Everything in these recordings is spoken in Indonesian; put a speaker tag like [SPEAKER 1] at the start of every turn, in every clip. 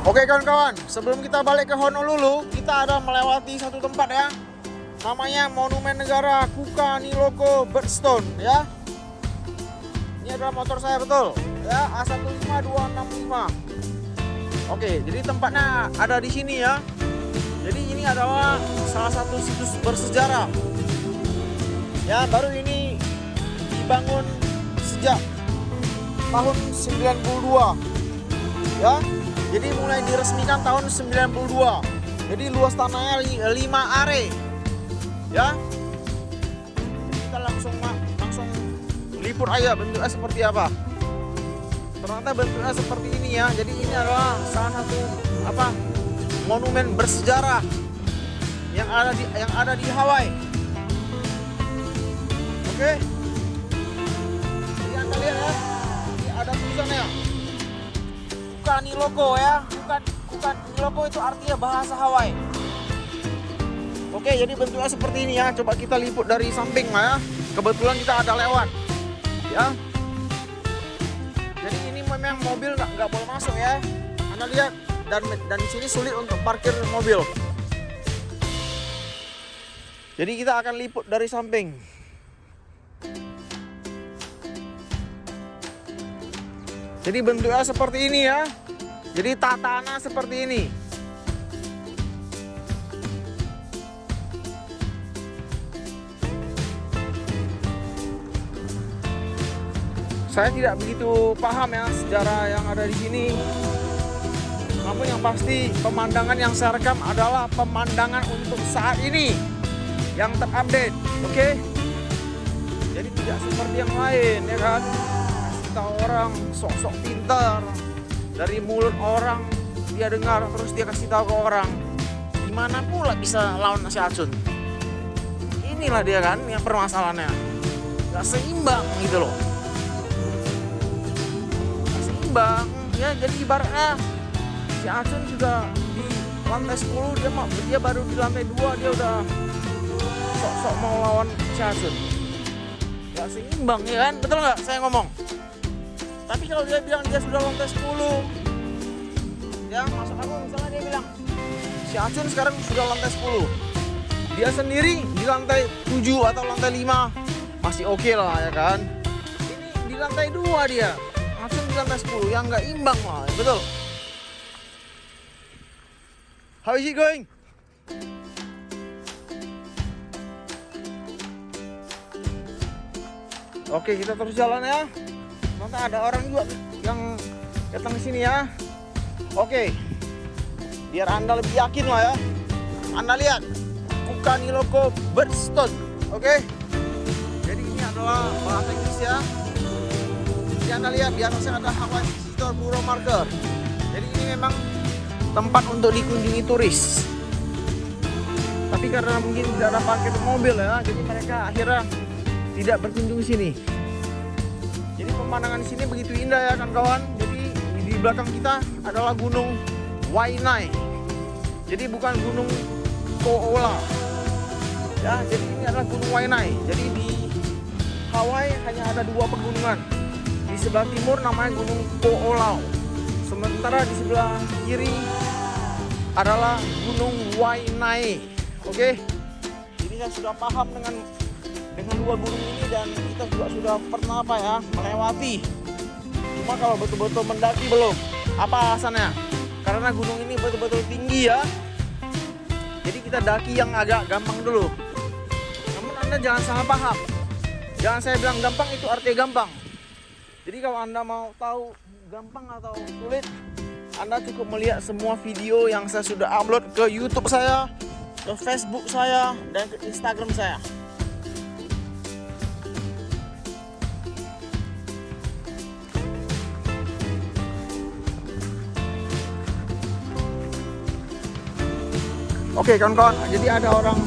[SPEAKER 1] Oke kawan-kawan, sebelum kita balik ke Honolulu, kita ada melewati satu tempat ya. Namanya Monumen Negara Kuka Niloko Birdstone ya. Ini adalah motor saya betul ya, A15265. Oke, jadi tempatnya ada di sini ya. Jadi ini adalah salah satu situs bersejarah. Ya, baru ini dibangun sejak tahun 92. Ya. Jadi mulai diresmikan tahun 92. Jadi luas tanahnya 5 are. Ya. Kita langsung liput aja bentuknya seperti apa. Ternyata bentuknya seperti ini ya. Jadi ini adalah salah satu monumen bersejarah yang ada di Hawaii. Oke. Jadi Anda lihat ya. Ini ada tulisannya. Kuka Niloko ya, Kuka Niloko itu artinya bahasa Hawaii. Oke, jadi bentuknya seperti ini ya. Coba kita liput dari samping lah ya. Kebetulan kita ada lewat, ya. Jadi ini memang mobil nggak boleh masuk ya. Anda lihat dan di sini sulit untuk parkir mobil. Jadi kita akan liput dari samping. Jadi bentuknya seperti ini ya. Jadi tataannya seperti ini. Saya tidak begitu paham ya sejarah yang ada di sini. Namun yang pasti pemandangan yang saya rekam adalah pemandangan untuk saat ini yang terupdate. Oke? Jadi tidak seperti yang lain ya kan. Orang sok-sok pintar, dari mulut orang dia dengar terus dia kasih tahu ke orang. Gimana pula bisa lawan si Acun? Inilah dia kan yang permasalahannya, nggak seimbang gitu loh, nggak seimbang ya. Jadi ibaratnya si Acun juga di lantai 10, dia baru di lantai 2 dia udah sok-sok mau lawan si Acun. Nggak seimbang ya kan, betul nggak saya ngomong? Tapi kalau dia bilang dia sudah lantai 10, ya maksud aku misalnya dia bilang si Acun sekarang sudah lantai 10, dia sendiri di lantai 7 atau lantai 5 masih oke lah ya kan. Ini di lantai 2 dia, Acun di lantai 10, yang nggak imbang lah, betul. How is it going? Oke, kita terus jalan ya. Nanti ada orang juga yang datang ke sini ya. Oke. Biar Anda lebih yakin lah ya. Anda lihat Kuka Niloko Birdstone. Oke. Jadi ini adalah bahasa Inggris ya. Jadi Anda lihat biasanya ada Hawaii Visitor Bureau Marker. Jadi ini memang tempat untuk dikunjungi turis. Tapi karena mungkin tidak ada parkir mobil ya, jadi mereka akhirnya tidak berkunjung ke sini. Jadi pemandangan di sini begitu indah ya kan kawan. Jadi di belakang kita adalah Gunung Waianae. Jadi bukan Gunung Ko'ola. Ya, jadi ini adalah Gunung Waianae. Jadi di Hawaii hanya ada 2 pegunungan. Di sebelah timur namanya Gunung Ko'olau. Sementara di sebelah kiri adalah Gunung Waianae. Oke. Jadi saya sudah paham dengan 2 gunung ini dan kita juga sudah pernah melewati. Cuma kalau betul-betul mendaki belum. Apa alasannya? Karena gunung ini betul-betul tinggi ya. Jadi kita daki yang agak gampang dulu. Namun Anda jangan salah paham. Jangan saya bilang gampang itu artinya gampang. Jadi kalau Anda mau tahu gampang atau sulit, Anda cukup melihat semua video yang saya sudah upload ke YouTube saya, ke Facebook saya, dan ke Instagram saya. Oke kawan-kawan, jadi ada orang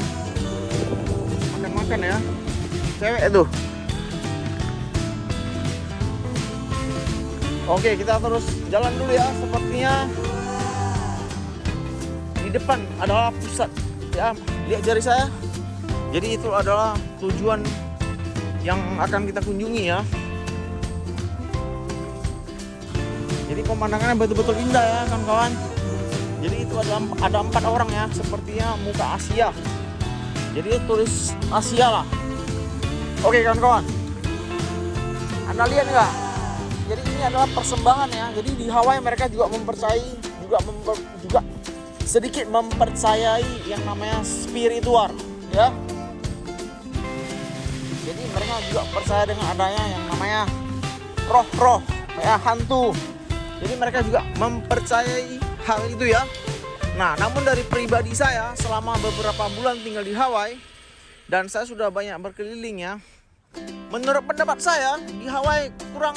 [SPEAKER 1] makan ya, cewek itu. Oke, kita terus jalan dulu ya. Sepertinya di depan adalah pusat ya, lihat jari saya. Jadi itu adalah tujuan yang akan kita kunjungi ya. Jadi Jadi pemandangannya betul-betul indah ya kawan-kawan. Jadi itu ada 4 orang ya, sepertinya muka Asia. Jadi tulis Asia lah. Oke kawan-kawan, Anda lihat nggak? Jadi ini adalah persembahan ya. Jadi di Hawaii mereka juga juga sedikit mempercayai yang namanya spiritual ya. Jadi mereka juga percaya dengan adanya yang namanya roh-roh ya, hantu. Jadi mereka juga mempercayai hal itu ya. Nah, namun dari pribadi saya selama beberapa bulan tinggal di Hawaii dan saya sudah banyak berkeliling ya. Menurut pendapat saya di Hawaii kurang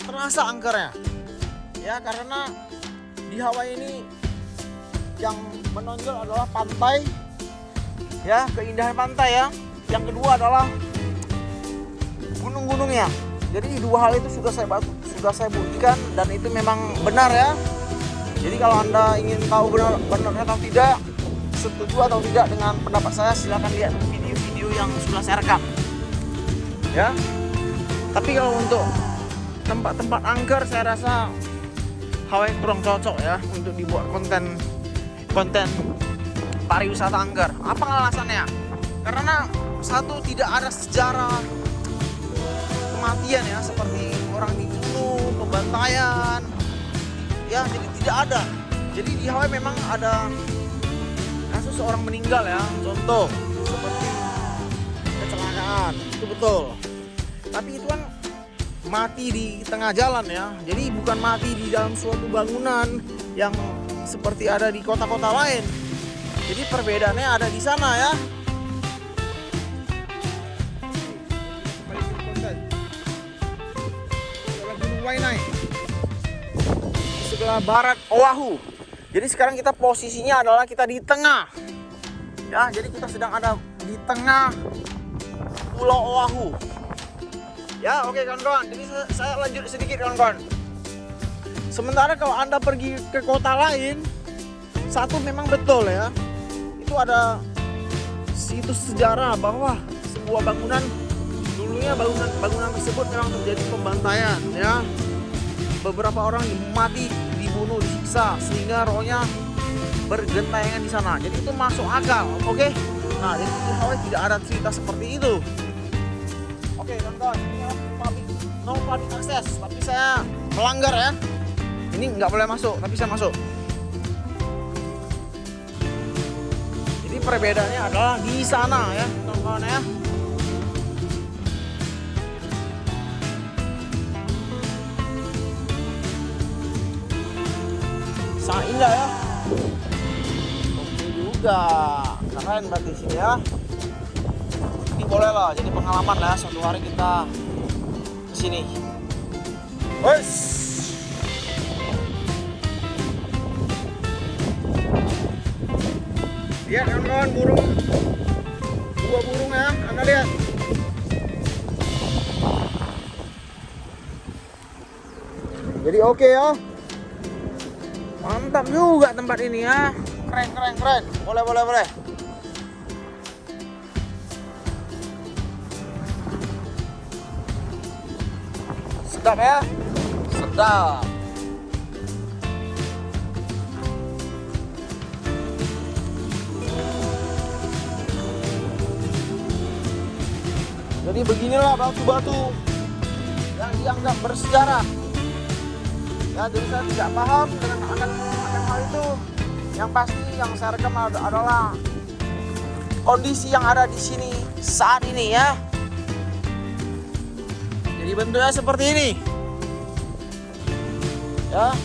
[SPEAKER 1] terasa angkernya. Ya, karena di Hawaii ini yang menonjol adalah pantai. Ya, keindahan pantai ya. Yang kedua adalah gunung-gunungnya. Jadi 2 hal itu sudah saya buktikan dan itu memang benar ya. Jadi kalau Anda ingin tahu benarnya atau tidak, setuju atau tidak dengan pendapat saya, silakan lihat video-video yang sudah saya rekam. Ya. Tapi kalau untuk tempat-tempat angker saya rasa Hawaii kurang cocok ya untuk dibuat konten pariwisata angker. Apa alasannya? Karena satu, tidak ada sejarah kematian ya, seperti orang dibunuh, pembantaian ya, jadi tidak ada. Jadi di Hawaii memang ada kasus orang meninggal ya, contoh seperti kecelakaan, itu betul. Tapi itu kan mati di tengah jalan ya, jadi bukan mati di dalam suatu bangunan yang seperti ada di kota-kota lain. Jadi perbedaannya ada di sana ya. Waianae di sebelah barat Oahu. Jadi sekarang kita posisinya adalah kita di tengah ya, jadi kita sedang ada di tengah Pulau Oahu ya. Oke kawan-kawan, jadi saya lanjut sedikit kawan-kawan. Sementara kalau Anda pergi ke kota lain, satu memang betul ya, itu ada situs sejarah bahwa sebuah bangunan dulunya bangunan tersebut memang terjadi pembantaian ya. Beberapa orang mati, dibunuh, disiksa sehingga rohnya bergentayangan di sana. Jadi itu masuk akal, oke? Nah, jadi di Hawaii tidak ada cerita seperti itu. Oke, kawan-kawan, ini no public access, tapi saya melanggar ya. Ini nggak boleh masuk, tapi saya masuk. Jadi perbedaannya adalah di sana ya, kawan-kawan ya. Sangat indah ya. Oke juga, keren berarti sini ya. Ini boleh lah jadi pengalaman lah, suatu hari kita kesini. Wes. Lihat kawan-kawan, burung, 2 burung ya, Anda lihat. Jadi oke ya. Mantap juga tempat ini ya. Keren. Boleh. Sedap ya. Sedap. Jadi beginilah batu-batu yang dianggap bersejarah. Ya, jadi saya tidak paham dengan akan hal itu. Yang pasti yang saya rekam adalah kondisi yang ada di sini saat ini ya. Jadi bentuknya seperti ini. Ya.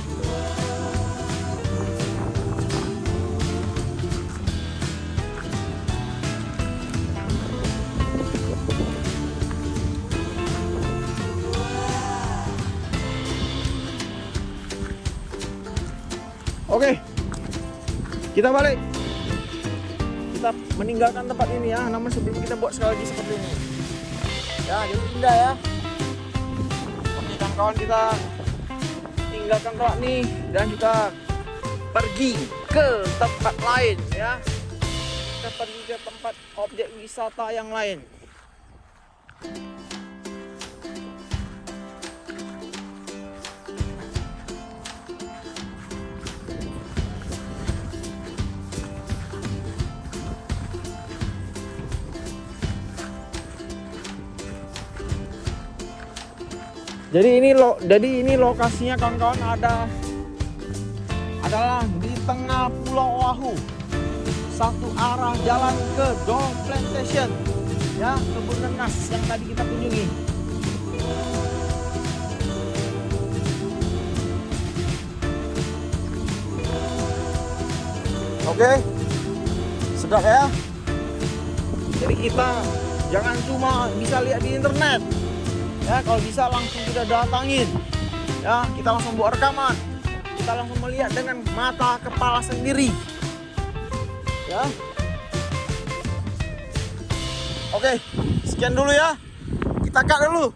[SPEAKER 1] Oke, kita balik. Kita meninggalkan tempat ini ya. Namun sebelum kita buat sekali lagi seperti ini. Ya, jadi indah ya. Oke, kawan-kawan, kita tinggalkan tempat ini dan kita pergi ke tempat lain ya. Kita pergi ke tempat objek wisata yang lain. Jadi ini lokasinya kawan-kawan adalah di tengah Pulau Oahu. Satu arah jalan ke Dong Plantation. Ya, kebun nanas yang tadi kita kunjungi. Oke. Sedap ya. Jadi kita jangan cuma bisa lihat di internet. Ya, kalau bisa langsung kita datangin. Ya, kita langsung buat rekaman. Kita langsung melihat dengan mata kepala sendiri. Ya. Oke, sekian dulu ya. Kita cut dulu.